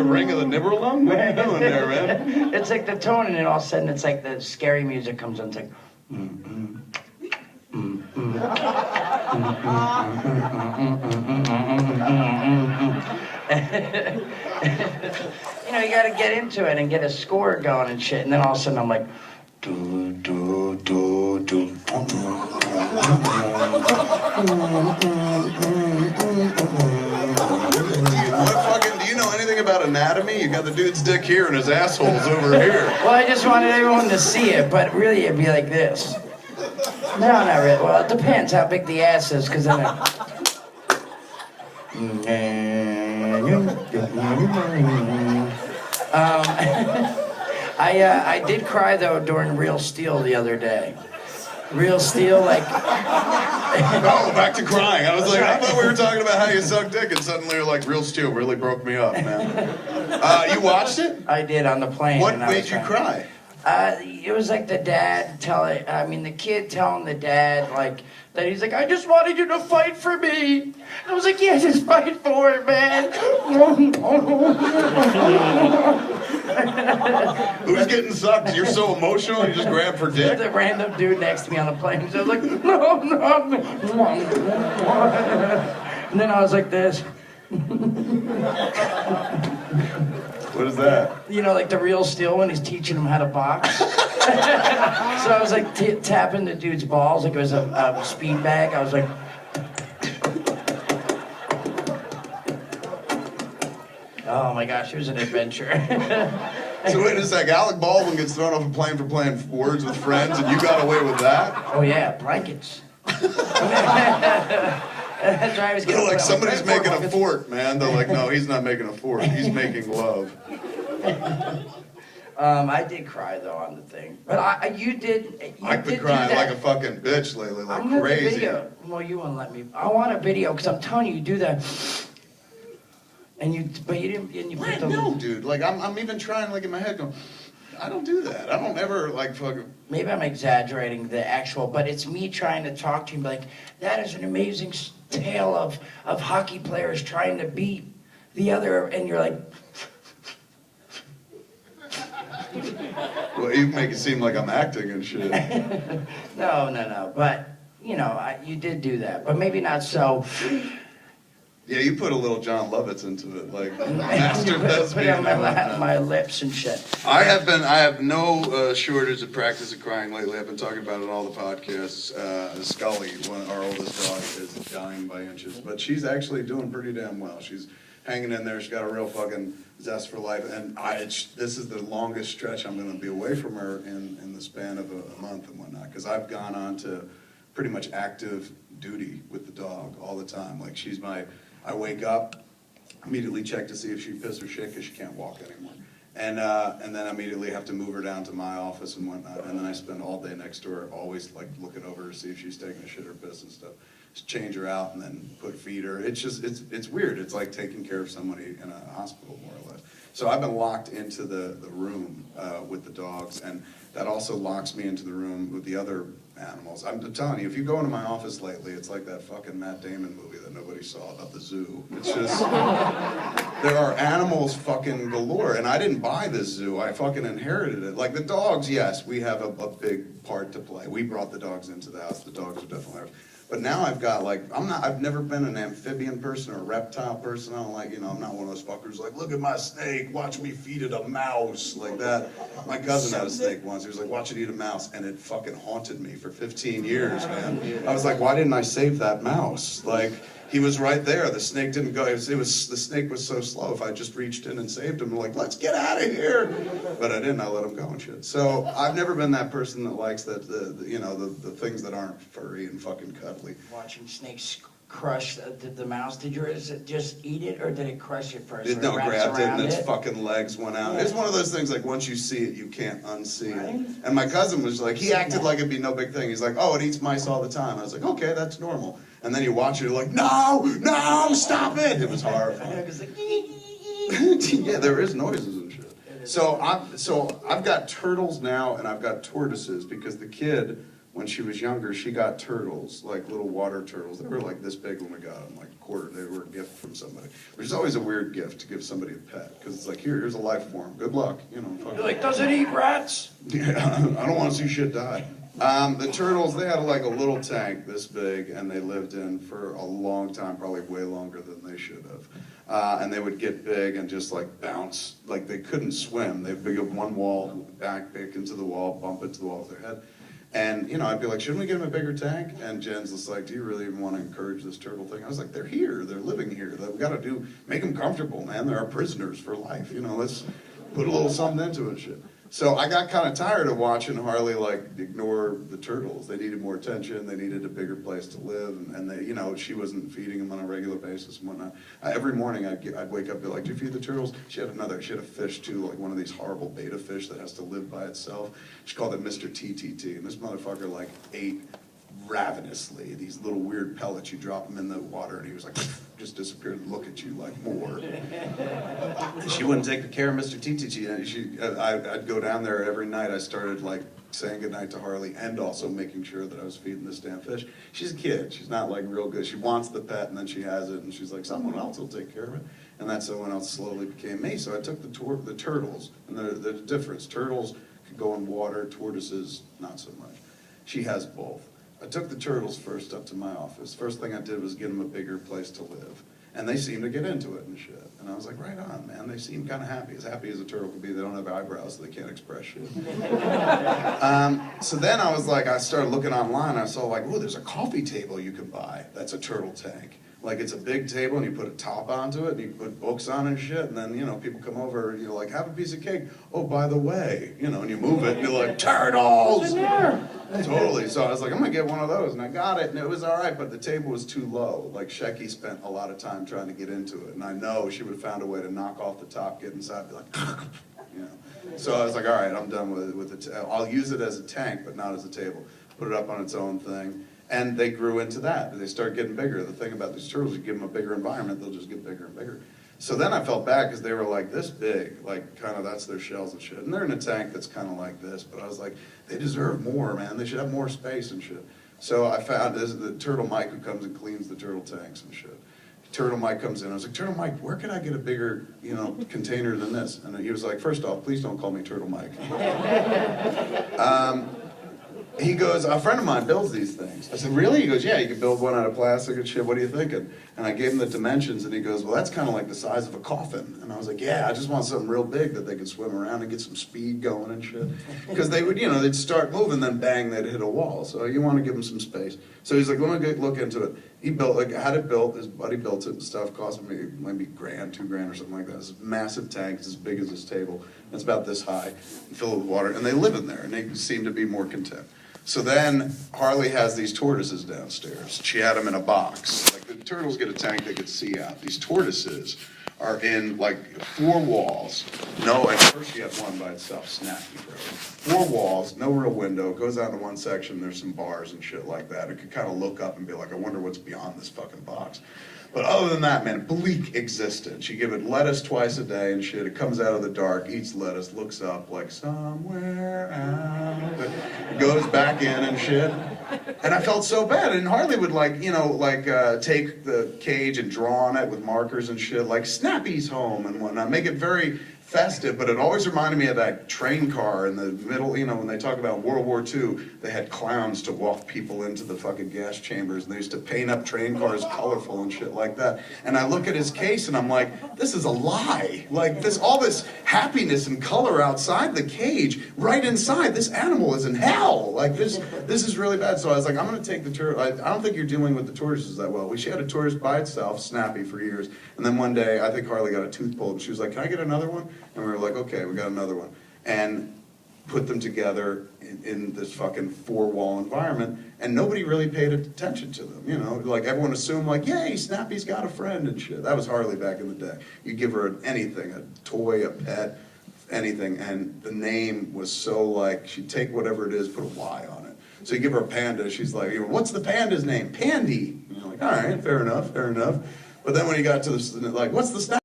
ring of the Nibberlung? What are you doing there, man? It's like the tone, and then all of a sudden it's like the scary music comes on. It's like, you know, you got to get into it and get a score going and shit. And then all of a sudden I'm like, do, do, do, do. Do you know anything about anatomy? You got the dude's dick here and his asshole's over here. Well, I just wanted everyone to see it, but really it'd be like this. No, not really. Well, it depends how big the ass is, because then I did cry, though, during Real Steel the other day. Real Steel, like... Oh, back to crying. I was like, I thought we were talking about how you suck dick, and suddenly you're like, Real Steel really broke me up, man. You watched it? I did, on the plane. What made you cry? It was like the the kid telling the dad, like, that he's like, I just wanted you to fight for me. And I was like, yeah, just fight for it, man. Who's getting sucked? You're so emotional, you just grab for dick? The random dude next to me on the plane. So I was like, no, no. And then I was like this. What is that? You know, like the Real Steel when he's teaching him how to box. So I was like tapping the dude's balls like it was a speed bag. I was like... Oh my gosh, it was an adventure. So wait a sec, Alec Baldwin gets thrown off a plane for playing Words with Friends, and you got away with that? Oh yeah, blankets. That's right, I was They're like, somebody's making a fort, man. They're like, no, he's not making a fort. He's making love. I did cry though on the thing, but I've been crying like a fucking bitch lately, like crazy. Video. Well, you won't let me. I want a video because I'm telling you, you do that, and you put the. No, dude. Like I'm even trying, like in my head, going, I don't do that. I don't ever like fucking. Maybe I'm exaggerating the actual, but it's me trying to talk to you, like that is an amazing tale of hockey players trying to beat the other, and you're like. Well, you make it seem like I'm acting and shit. No. But, you know, you did do that. But maybe not so. Yeah, you put a little John Lovitz into it, like master thespian. Put on my lips and shit. I have no shortage of practice of crying lately. I've been talking about it on all the podcasts. Scully, our oldest dog, is dying by inches. But she's actually doing pretty damn well. She's hanging in there. She's got a real fucking zest for life. And this is the longest stretch I'm going to be away from her in the span of a month and whatnot. Because I've gone on to pretty much active duty with the dog all the time. Like I wake up, immediately check to see if she pissed or shit because she can't walk anymore. And then immediately have to move her down to my office and whatnot. And then I spend all day next to her, always like looking over her to see if she's taking a shit or piss and stuff. Just change her out and then feed her. It's just, it's weird. It's like taking care of somebody in a hospital, more or less. So I've been locked into the room with the dogs, and that also locks me into the room with the other animals. I'm telling you, if you go into my office lately, it's like that fucking Matt Damon movie that nobody saw about the zoo. It's just, there are animals fucking galore, and I didn't buy this zoo, I fucking inherited it. Like the dogs, yes, we have a big part to play. We brought the dogs into the house, the dogs are definitely ours. But now I've got like, I've never been an amphibian person or a reptile person. I don't like, I'm not one of those fuckers like, look at my snake, watch me feed it a mouse, like that. My cousin had a snake once. He was like, watch it eat a mouse, and it fucking haunted me for 15 years, man. I was like, why didn't I save that mouse? Like, he was right there. The snake didn't go. The snake was so slow. If I just reached in and saved him, like, let's get out of here. But I didn't. I let him go and shit. So I've never been that person that likes the things that aren't furry and fucking cuddly. Watching snakes crush the mouse. Did yours just eat it, or did it crush it first? It grabbed it and its fucking legs went out. Yeah. It's one of those things like once you see it, you can't unsee it. And my cousin was like, he acted like it'd be no big thing. He's like, oh, it eats mice all the time. I was like, okay, that's normal. And then you watch it, you're like, no, stop it. It was horrifying. Yeah, there is noises and shit. So I've got turtles now, and I've got tortoises because the kid, when she was younger, she got turtles, like little water turtles. They were like this big when we got them, like a quarter. They were a gift from somebody. Which is always a weird gift to give somebody a pet, because it's like, here's a life form. Good luck, you know. You're like, does it eat rats? Yeah, I don't want to see shit die. The turtles, they had like a little tank this big, and they lived in for a long time, probably way longer than they should have. And they would get big and just like bounce, like they couldn't swim. They'd pick up one wall, back into the wall, bump into the wall with their head. And, you know, I'd be like, shouldn't we get them a bigger tank? And Jen's just like, do you really even want to encourage this turtle thing? I was like, they're here, they're living here. We got to make them comfortable, man. They're our prisoners for life. You know, let's put a little something into it and shit. So I got kind of tired of watching Harley like ignore the turtles. They needed more attention. They needed a bigger place to live, and they, you know, she wasn't feeding them on a regular basis and whatnot. Every morning I'd wake up and be like, "Do you feed the turtles?" She had a fish too, like one of these horrible beta fish that has to live by itself. She called it Mr. TTT, and this motherfucker like ate ravenously these little weird pellets. You drop them in the water, and he was like, just disappeared and look at you like more. She wouldn't take care of Mr. TTT. I'd go down there every night. I started like saying goodnight to Harley and also making sure that I was feeding this damn fish. She's a kid. She's not like real good. She wants the pet, and then she has it, and she's like, someone else will take care of it. And that someone else slowly became me. So I took the turtles, and the difference. Turtles could go in water, tortoises, not so much. She has both. I took the turtles first up to my office. First thing I did was get them a bigger place to live. And they seemed to get into it and shit. And I was like, right on, man. They seem kind of happy as a turtle could be. They don't have eyebrows, so they can't express shit. So then I was like, I started looking online. I saw like, oh, there's a coffee table you can buy that's a turtle tank. Like, it's a big table, and you put a top onto it, and you put books on it and shit, and then, you know, people come over, and you're like, have a piece of cake. Oh, by the way, you know, and you move it, and you're like, turtles! Totally. So I was like, I'm gonna get one of those, and I got it, and it was all right, but the table was too low. Like, Shecky spent a lot of time trying to get into it, and I know she would have found a way to knock off the top, get inside, be like, you know. So I was like, all right, I'm done with it. I'll use it as a tank, but not as a table. Put it up on its own thing. And they grew into that. They started getting bigger. The thing about these turtles, you give them a bigger environment, they'll just get bigger and bigger. So then I felt bad because they were like this big, like kind of that's their shells and shit. And they're in a tank that's kind of like this, but I was like, they deserve more, man. They should have more space and shit. So I found this the Turtle Mike who comes and cleans the turtle tanks and shit. Turtle Mike comes in. I was like, Turtle Mike, where can I get a bigger, you know, container than this? And he was like, first off, please don't call me Turtle Mike. He goes, a friend of mine builds these things. I said, really? He goes, yeah, you can build one out of plastic and shit. What are you thinking? And I gave him the dimensions, and he goes, well, that's kind of like the size of a coffin. And I was like, yeah, I just want something real big that they could swim around and get some speed going and shit. Because they would, you know, they'd start moving, then bang, they'd hit a wall. So you want to give them some space. So he's like, let me look into it. He built, like, had it built, his buddy built it and stuff, cost me maybe $1,000, $2,000 or something like that. It's a massive tank, it's as big as this table. It's about this high, filled with water, and they live in there, and they seem to be more content. So then Harley has these tortoises downstairs. She had them in a box. Like the turtles get a tank they could see out. These tortoises are in like 4 walls. No, at first she had one by itself, snappy, bro. 4 walls, no real window. Goes out to one section, there's some bars and shit like that. It could kind of look up and be like, I wonder what's beyond this fucking box. But other than that, man, bleak existence. You give it lettuce twice a day and shit. It comes out of the dark, eats lettuce, looks up like somewhere out, goes back in and shit. And I felt so bad. And Harley would like, you know, like take the cage and draw on it with markers and shit, like Snappy's home and whatnot. Make it very festive, but it always reminded me of that train car in the middle, you know, when they talk about World War II, they had clowns to walk people into the fucking gas chambers, and they used to paint up train cars colorful and shit like that. And I look at his case and I'm like, this is a lie. Like this, all this happiness and color outside the cage, right inside, this animal is in hell. Like this is really bad. So I was like, I'm gonna take the turtle. I don't think you're dealing with the tortoises that well. She had a tortoise by itself, Snappy, for years. And then one day, I think Harley got a tooth pulled, and she was like, can I get another one? And we were like, okay, we got another one. And put them together in this fucking 4-wall environment, and nobody really paid attention to them, you know? Like, everyone assumed, like, yay, Snappy's got a friend and shit. That was Harley back in the day. You give her anything, a toy, a pet, anything, and the name was so, like, she'd take whatever it is, put a Y on it. So you give her a panda, she's like, what's the panda's name? Pandy. And you're like, all right, fair enough, fair enough. But then when you got to the, like, what's the Snappy?